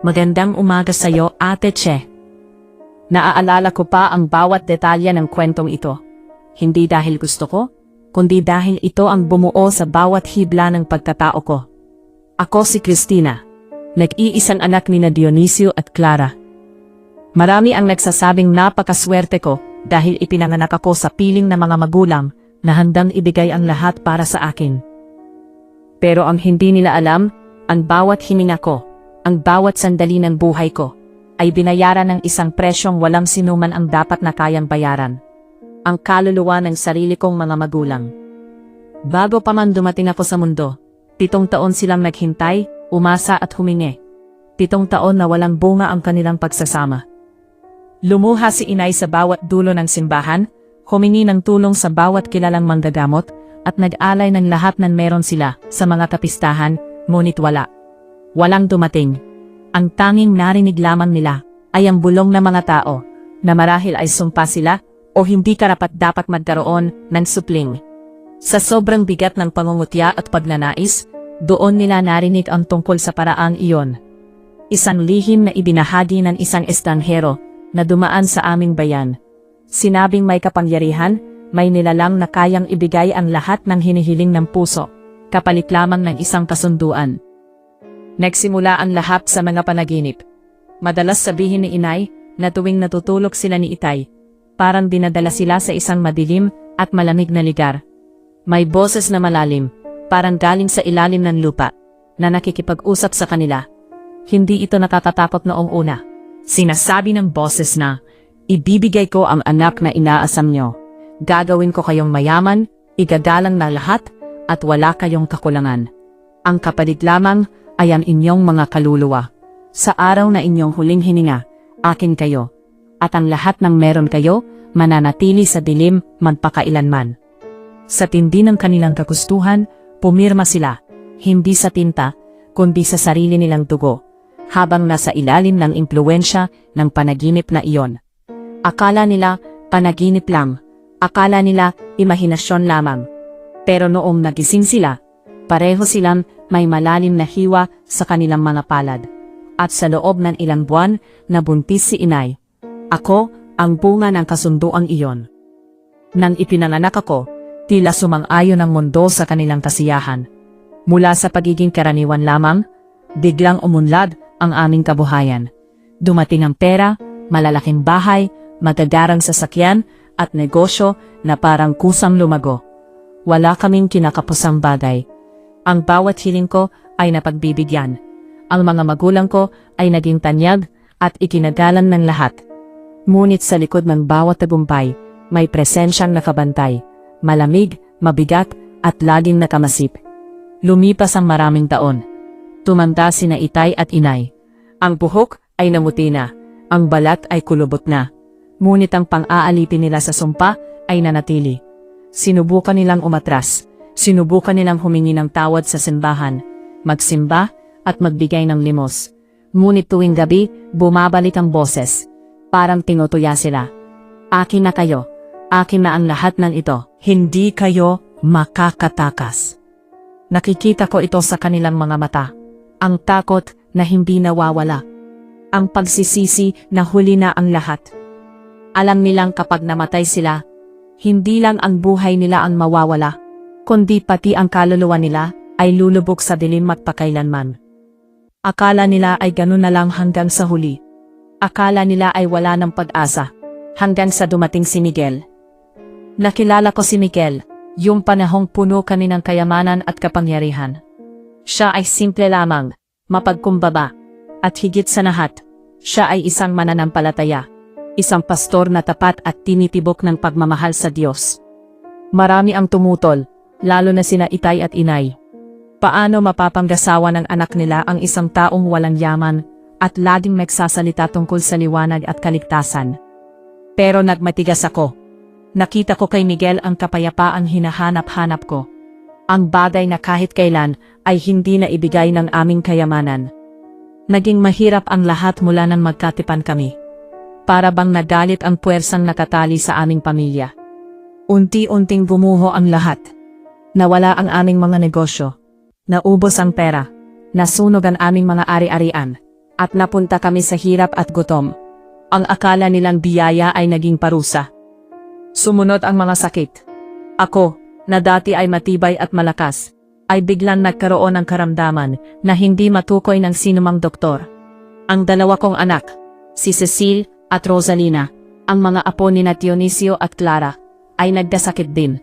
Magandang umaga sa'yo, Ate Che. Naaalala ko pa ang bawat detalye ng kwentong ito. Hindi dahil gusto ko, kundi dahil ito ang bumuo sa bawat hibla ng pagkatao ko. Ako si Cristina, nag-iisang anak ni Dionisio at Clara. Marami ang nagsasabing napakaswerte ko dahil ipinanganak ako sa piling ng mga magulang na handang ibigay ang lahat para sa akin. Pero ang hindi nila alam, ang bawat hininga ko, ang bawat sandali ng buhay ko, ay binayaran ng isang presyong walang sinuman ang dapat na kayang bayaran. Ang kaluluwa ng sarili kong mga magulang. Bago pa man dumating ako sa mundo, 7 taon silang naghintay, umasa at humingi. 7 taon na walang bunga ang kanilang pagsasama. Lumuha si inay sa bawat dulo ng simbahan, humingi ng tulong sa bawat kilalang manggagamot, at nag-alay ng lahat ng meron sila sa mga kapistahan, ngunit wala. Walang dumating. Ang tanging narinig lamang nila ay ang bulong ng mga tao na marahil ay sumpa sila o hindi karapat-dapat magkaroon ng supling. Sa sobrang bigat ng pangungutya at pagnanais, doon nila narinig ang tungkol sa paraang iyon. Isang lihim na ibinahagi ng isang estranghero na dumaan sa aming bayan. Sinabing may kapangyarihan, may nilalang na kayang ibigay ang lahat ng hinihiling ng puso, kapalit lamang ng isang kasunduan. Nagsimula ang lahat sa mga panaginip. Madalas sabihin ni inay na tuwing natutulog sila ni itay, parang dinadala sila sa isang madilim at malamig na lugar. May boses na malalim, parang galing sa ilalim ng lupa, na nakikipag-usap sa kanila. Hindi ito nakakatakot noong una. Sinasabi ng boses na, ibibigay ko ang anak na inaasam nyo. Gagawin ko kayong mayaman, igagalang na lahat, at wala kayong kakulangan. Ang kapalit lamang ay ang inyong mga kaluluwa. Sa araw na inyong huling hininga, akin kayo. At ang lahat ng meron kayo, mananatili sa dilim magpakailanman. Sa tindi ng kanilang kagustuhan, pumirma sila, hindi sa tinta, kundi sa sarili nilang dugo, habang nasa ilalim ng impluwensya ng panaginip na iyon. Akala nila, panaginip lang. Akala nila, imahinasyon lamang. Pero noong nagising sila, pareho silang may malalim na hiwa sa kanilang mga palad. At sa loob ng ilang buwan, nabuntis si inay. Ako, ang bunga ng kasunduang iyon. Nang ipinanganak ako, tila sumang-ayon ang mundo sa kanilang kasiyahan. Mula sa pagiging karaniwan lamang, biglang umunlad ang aming kabuhayan. Dumating ang pera, malalaking bahay, magagarang sasakyan, at negosyo na parang kusang lumago. Wala kaming kinakapusang bagay. Ang bawat hiling ko ay napagbibigyan. Ang mga magulang ko ay naging tanyag at ikinagalan ng lahat. Ngunit sa likod ng bawat tagumpay, may presensyang nakabantay, malamig, mabigat, at laging nakamasip. Lumipas ang maraming taon. Tumanda sina itay at inay. Ang buhok ay namuti na, ang balat ay kulubot na. Ngunit ang pang-aalipin nila sa sumpa ay nanatili. Sinubukan nilang umatras. Sinubukan nilang humingi ng tawad sa simbahan, magsimba at magbigay ng limos. Ngunit tuwing gabi, bumabalik ang boses. Parang tinutuya sila. Akin na kayo. Akin na ang lahat ng ito. Hindi kayo makakatakas. Nakikita ko ito sa kanilang mga mata. Ang takot na hindi nawawala. Ang pagsisisi na huli na ang lahat. Alam nilang kapag namatay sila, hindi lang ang buhay nila ang mawawala, kundi pati ang kaluluwa nila ay lulubog sa dilim magpakailanman. Akala nila ay ganun na lang hanggang sa huli. Akala nila ay wala ng pag-asa, hanggang sa dumating si Miguel. Nakilala ko si Miguel, yung panahong puno kaninang kayamanan at kapangyarihan. Siya ay simple lamang, mapagkumbaba, at higit sa lahat, siya ay isang mananampalataya, isang pastor na tapat at tinitibok ng pagmamahal sa Diyos. Marami ang tumutol, lalo na sina itay at inay. Paano mapapanggasawa ng anak nila ang isang taong walang yaman at laging nagsasalita tungkol sa liwanag at kaligtasan? Pero nagmatigas ako. Nakita ko kay Miguel ang kapayapaang hinahanap-hanap ko. Ang bagay na kahit kailan ay hindi na ibigay ng aming kayamanan. Naging mahirap ang lahat mula nang magkatipan kami. Para bang nagalit ang puwersang nakatali sa aming pamilya. Unti-unting bumuho ang lahat. Nawala ang aming mga negosyo. Naubos ang pera. Nasunog ang aming mga ari-arian. at napunta kami sa hirap at gutom. Ang akala nilang biyaya ay naging parusa. Sumunod ang mga sakit. Ako, na dati ay matibay at malakas, ay biglang nagkaroon ng karamdaman na hindi matukoy ng sinumang doktor. Ang dalawa kong anak, si Cecile at Rosalina, ang mga apo ni Dionisio at Clara, ay nagdasakit din.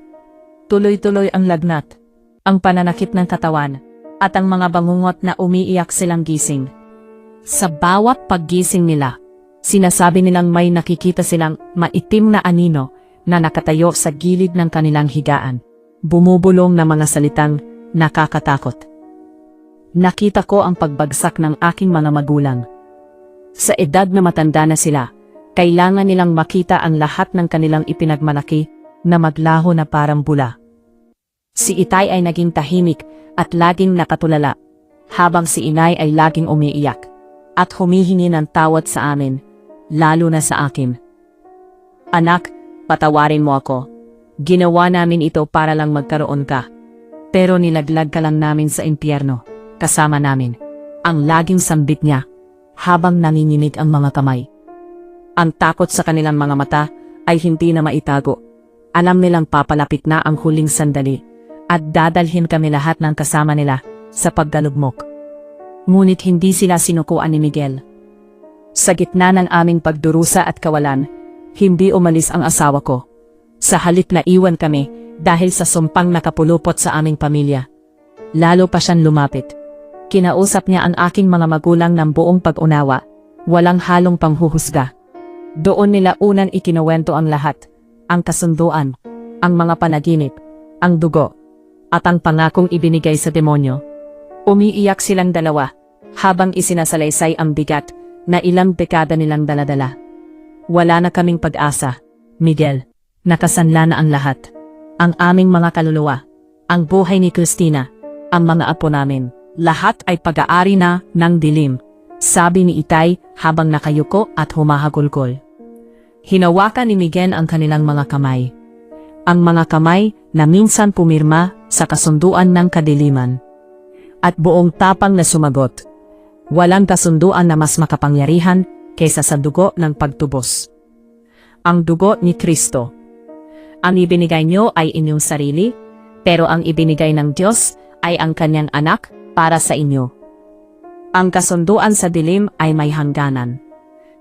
Tuloy-tuloy ang lagnat, ang pananakit ng katawan, at ang mga bangungot na umiiyak silang gising. Sa bawat paggising nila, sinasabi nilang may nakikita silang maitim na anino na nakatayo sa gilid ng kanilang higaan. Bumubulong na mga salitang nakakatakot. Nakita ko ang pagbagsak ng aking mga magulang. Sa edad na matanda na sila, kailangan nilang makita ang lahat ng kanilang ipinagmalaki na maglaho na parang bula. Si Itay ay naging tahimik at laging nakatulala, habang si Inay ay laging umiiyak at humihingi ng tawad sa amin, lalo na sa akin. Anak, patawarin mo ako. Ginawa namin ito para lang magkaroon ka. Pero nilaglag ka lang namin sa impyerno, kasama namin. Ang laging sambit niya, habang nanginginig ang mga kamay. Ang takot sa kanilang mga mata ay hindi na maitago. Alam nilang papalapit na ang huling sandali, at dadalhin kami lahat ng kasama nila sa paggalugmok. Ngunit hindi sila sinukuan ni Miguel. Sa gitna ng aming pagdurusa at kawalan, hindi umalis ang asawa ko. Sa halip na iwan kami dahil sa sumpang nakapulupot sa aming pamilya. Lalo pa siyang lumapit. Kinausap niya ang aking mga magulang ng buong pag-unawa, walang halong panghuhusga. Doon nila unang ikinuwento ang lahat, ang kasunduan, ang mga panaginip, ang dugo, at ang pangakong ibinigay sa demonyo. Umiiyak silang dalawa, habang isinasalaysay ang bigat na ilang dekada nilang daladala. Wala na kaming pag-asa, Miguel. Nakasanla na ang lahat. Ang aming mga kaluluwa, ang buhay ni Cristina, ang mga apo namin, lahat ay pag-aari na ng dilim, sabi ni Itay habang nakayuko at humahagulgol. Hinawakan ni Miguel ang kanilang mga kamay. Ang mga kamay na minsan pumirma sa kasunduan ng kadiliman. At buong tapang na sumagot, walang kasunduan na mas makapangyarihan kaysa sa dugo ng pagtubos. Ang dugo ni Kristo. Ang ibinigay niyo ay inyong sarili, pero ang ibinigay ng Diyos ay ang kanyang anak para sa inyo. Ang kasunduan sa dilim ay may hangganan,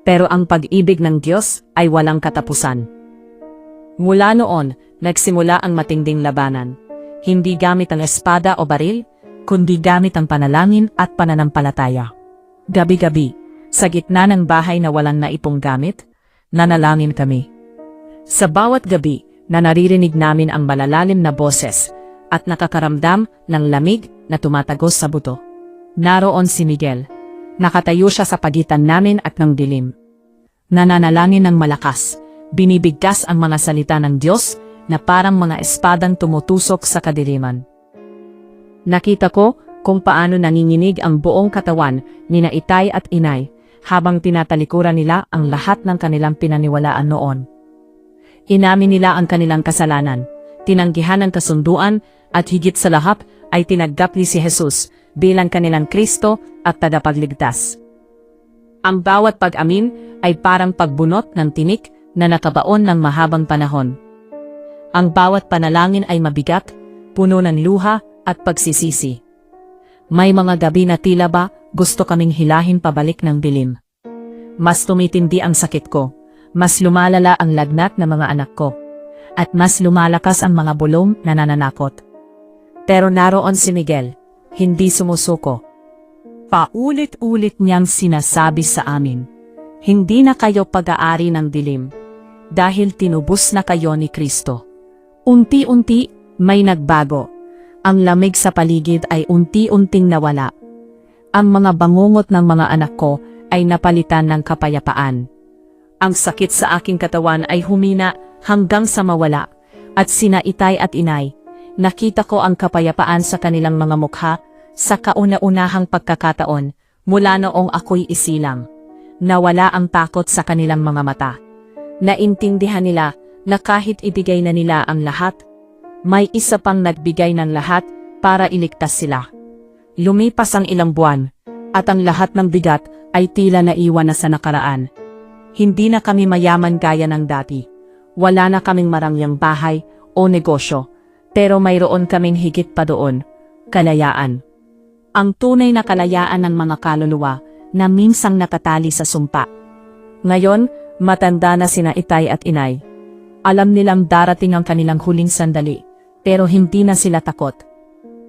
pero ang pag-ibig ng Diyos ay walang katapusan. Mula noon, nagsimula ang matinding labanan, hindi gamit ang espada o baril, kundi gamit ang panalangin at pananampalataya. Gabi-gabi, sa gitna ng bahay na walang naipong gamit, nanalangin kami. Sa bawat gabi, na naririnig namin ang malalalim na boses at nakakaramdam ng lamig na tumatagos sa buto. Naroon si Miguel. Nakatayo siya sa pagitan namin at ng dilim. Nananalangin ng malakas, binibigkas ang mga salita ng Diyos na parang mga espadang tumutusok sa kadiliman. Nakita ko kung paano nanginginig ang buong katawan ni Itay at Inay habang tinatalikuran nila ang lahat ng kanilang pinaniwalaan noon. Inamin nila ang kanilang kasalanan, tinanggihan ang kasunduan at higit sa lahat ay tinanggap ni si Jesus bilang kanilang Kristo at tagapagligtas. Ang bawat pag-amin ay parang pagbunot ng tinik na nakabaon ng mahabang panahon. Ang bawat panalangin ay mabigat, puno ng luha at pagsisisi. May mga gabi na tila ba gusto kaming hilahin pabalik ng dilim. Mas tumitindi ang sakit ko, mas lumalala ang lagnat ng mga anak ko, at mas lumalakas ang mga bulong na nananakot. Pero naroon si Miguel, hindi sumusuko. Paulit-ulit niyang sinasabi sa amin, hindi na kayo pag-aari ng dilim, dahil tinubos na kayo ni Kristo. Unti-unti, may nagbago. Ang lamig sa paligid ay unti-unting nawala. Ang mga bangungot ng mga anak ko ay napalitan ng kapayapaan. Ang sakit sa aking katawan ay humina hanggang sa mawala, at sina Itay at Inay, nakita ko ang kapayapaan sa kanilang mga mukha sa kauna-unahang pagkakataon mula noong ako'y isilang. Nawala ang takot sa kanilang mga mata. Naintindihan nila na kahit ibigay na nila ang lahat, may isa pang nagbigay ng lahat para iligtas sila. Lumipas ang ilang buwan, At ang lahat ng bigat ay tila naiwan na sa nakaraan. Hindi na kami mayaman gaya ng dati. Wala na kaming marangyang bahay o negosyo. Pero mayroon kaming higit pa doon, kalayaan. Ang tunay na kalayaan ng mga kaluluwa na minsang nakatali sa sumpa. Ngayon, matanda na sina itay at inay. Alam nilang darating ang kanilang huling sandali, pero hindi na sila takot.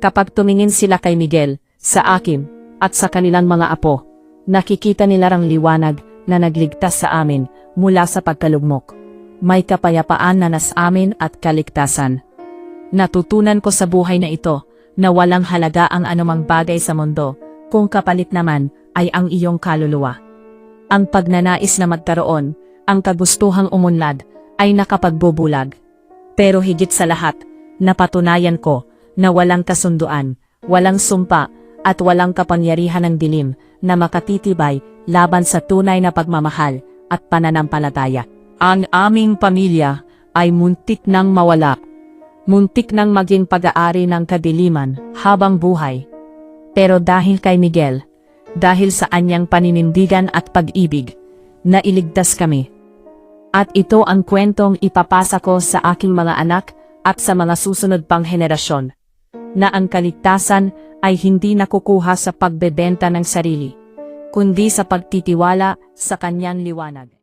Kapag tumingin sila kay Miguel, sa akin, at sa kanilang mga apo, nakikita nila ang liwanag na nagligtas sa amin mula sa pagkalugmok. May kapayapaan na nas amin at kaligtasan. Natutunan ko sa buhay na ito na walang halaga ang anumang bagay sa mundo kung kapalit naman ay ang iyong kaluluwa. Ang pagnanais na magkaroon, ang kagustuhang umunlad ay nakapagbubulag. Pero higit sa lahat, napatunayan ko na walang kasunduan, walang sumpa at walang kapangyarihan ng dilim na makatitibay laban sa tunay na pagmamahal at pananampalataya. Ang aming pamilya ay muntik nang mawala. Muntik nang maging pag-aari ng kadiliman habang buhay. Pero dahil kay Miguel, dahil sa anyang paninindigan at pag-ibig, nailigtas kami. At ito ang kwentong ipapasa ko sa aking mga anak at sa mga susunod pang henerasyon, na ang kaligtasan ay hindi nakukuha sa pagbebenta ng sarili, kundi sa pagtitiwala sa kanyang liwanag.